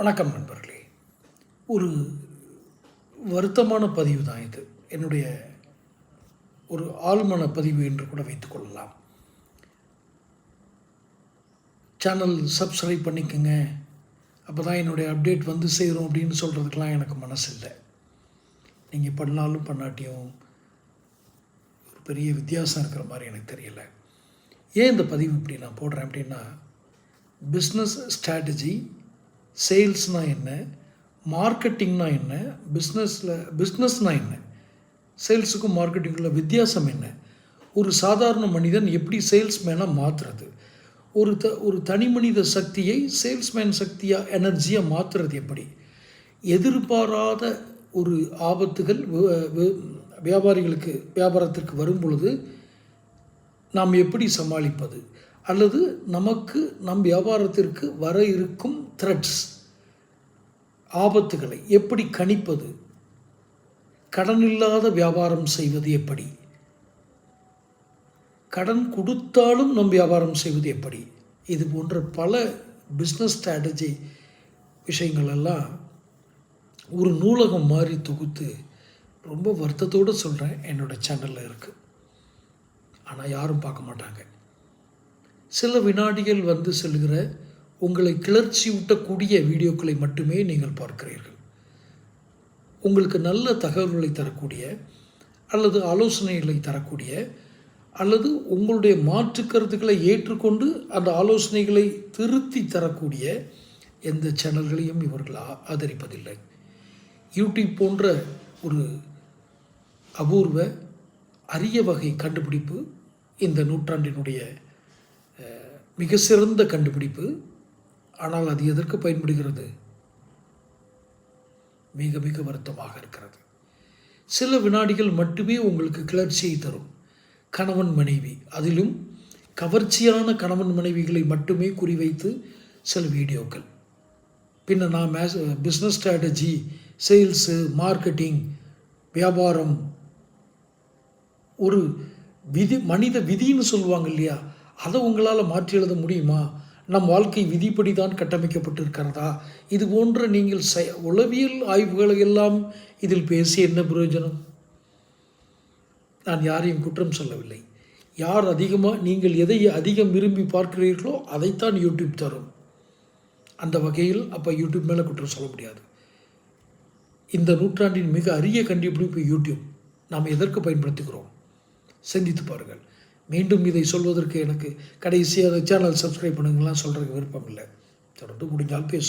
வணக்கம் நண்பர்களே. ஒரு வருத்தமான பதிவு தான் இது. என்னுடைய ஒரு ஆழ்மன பதிவு என்று கூட வைத்துக்கொள்ளலாம். சேனல் சப்ஸ்கிரைப் பண்ணிக்கோங்க, அப்போ தான் என்னுடைய அப்டேட் வந்து சேரும் அப்படின்னு சொல்கிறதுக்கெலாம் எனக்கு மனசு இல்லை. நீங்கள் பண்ணாலும் பண்ணாட்டியும் ஒரு பெரிய வித்தியாசம் இருக்கிற மாதிரி எனக்கு தெரியலை. ஏன் இந்த பதிவு இப்படி நான் போடுறேன் அப்படின்னா, பிஸ்னஸ் ஸ்ட்ராட்டஜி, சேல்ஸ்னால் என்ன, மார்க்கெட்டிங்னால் என்ன, பிஸ்னஸ்னால் என்ன, சேல்ஸுக்கும் மார்க்கெட்டிங்குள்ள வித்தியாசம் என்ன, ஒரு சாதாரண மனிதன் எப்படி சேல்ஸ்மேனாக மாற்றுறது, ஒரு தனி மனித சக்தியை சேல்ஸ்மேன் சக்தியாக எனர்ஜியாக மாற்றுறது எப்படி, எதிர்பாராத ஒரு ஆபத்துகள் வியாபாரத்திற்கு வரும் பொழுது நாம் எப்படி சமாளிப்பது, அல்லது நமக்கு நம் வியாபாரத்திற்கு வர இருக்கும் த்ரெட்ஸ், ஆபத்துகளை எப்படி கணிப்பது, கடன் இல்லாத வியாபாரம் செய்வது எப்படி, கடன் கொடுத்தாலும் நம் வியாபாரம் செய்வது எப்படி, இது போன்ற பல பிஸ்னஸ் ஸ்ட்ராட்டஜி விஷயங்கள் எல்லாம் ஒரு நூலகம் மாதிரி தொகுத்து ரொம்ப வருத்தத்தோடு சொல்கிறேன், என்னோடய சேனலில் இருக்குது. ஆனால் யாரும் பார்க்க மாட்டாங்க. சில வினாடிகள் வந்து செல்கிற உங்களை கிளர்ச்சி ஊட்டக்கூடிய வீடியோக்களை மட்டுமே நீங்கள் பார்க்கிறீர்கள். உங்களுக்கு நல்ல தகவல்களை தரக்கூடிய, அல்லது ஆலோசனைகளை தரக்கூடிய, அல்லது உங்களுடைய மாற்று கருத்துக்களை ஏற்றுக்கொண்டு அந்த ஆலோசனைகளை திருத்தி தரக்கூடிய எந்த சேனல்களையும் இவர்கள் ஆதரிப்பதில்லை. யூடியூப் போன்ற ஒரு அபூர்வ அரிய வகை கண்டுபிடிப்பு, இந்த நூற்றாண்டினுடைய மிக சிறந்த கண்டுபிடிப்பு. ஆனால் அது எதற்கு பயன்படுகிறது? மிக மிக வருத்தமாக இருக்கிறது. சில வினாடிகள் மட்டுமே உங்களுக்கு கிளர்ச்சியை தரும். கணவன் மனைவி, அதிலும் கவர்ச்சியான கணவன் மனைவிகளை மட்டுமே குறிவைத்து சில வீடியோக்கள். பின்ன நான் பிஸ்னஸ் ஸ்ட்ராட்டஜி, சேல்ஸு, மார்க்கெட்டிங், வியாபாரம், ஒரு விதி, மனித விதின்னு சொல்லுவாங்க இல்லையா, அதை உங்களால் மாற்றி எழுத முடியுமா? நம் வாழ்க்கை விதிப்படி தான் கட்டமைக்கப்பட்டு இருக்கிறதா? இது போன்ற நீங்கள் உளவியல் ஆய்வுகளை எல்லாம் இதில் பேசி என்ன பிரயோஜனம்? நான் யாரையும் குற்றம் சொல்லவில்லை. யார் அதிகமாக, நீங்கள் எதை அதிகம் விரும்பி பார்க்கிறீர்களோ அதைத்தான் யூடியூப் தரும். அந்த வகையில் அப்போ யூடியூப் மேலே குற்றம் சொல்ல முடியாது. இந்த நூற்றாண்டின் மிக அரிய கண்டுபிடிப்பு யூடியூப். நாம் எதற்கு பயன்படுத்துகிறோம்? சிந்தித்து பாருங்கள். மீண்டும் இதை சொல்வதற்கு எனக்கு கடைசியாக சேனல் சப்ஸ்கிரைப் பண்ணுங்கலாம் சொல்கிறதுக்கு விருப்பம் இல்லை. தொடர்ந்து முடிஞ்சால் பேசும்.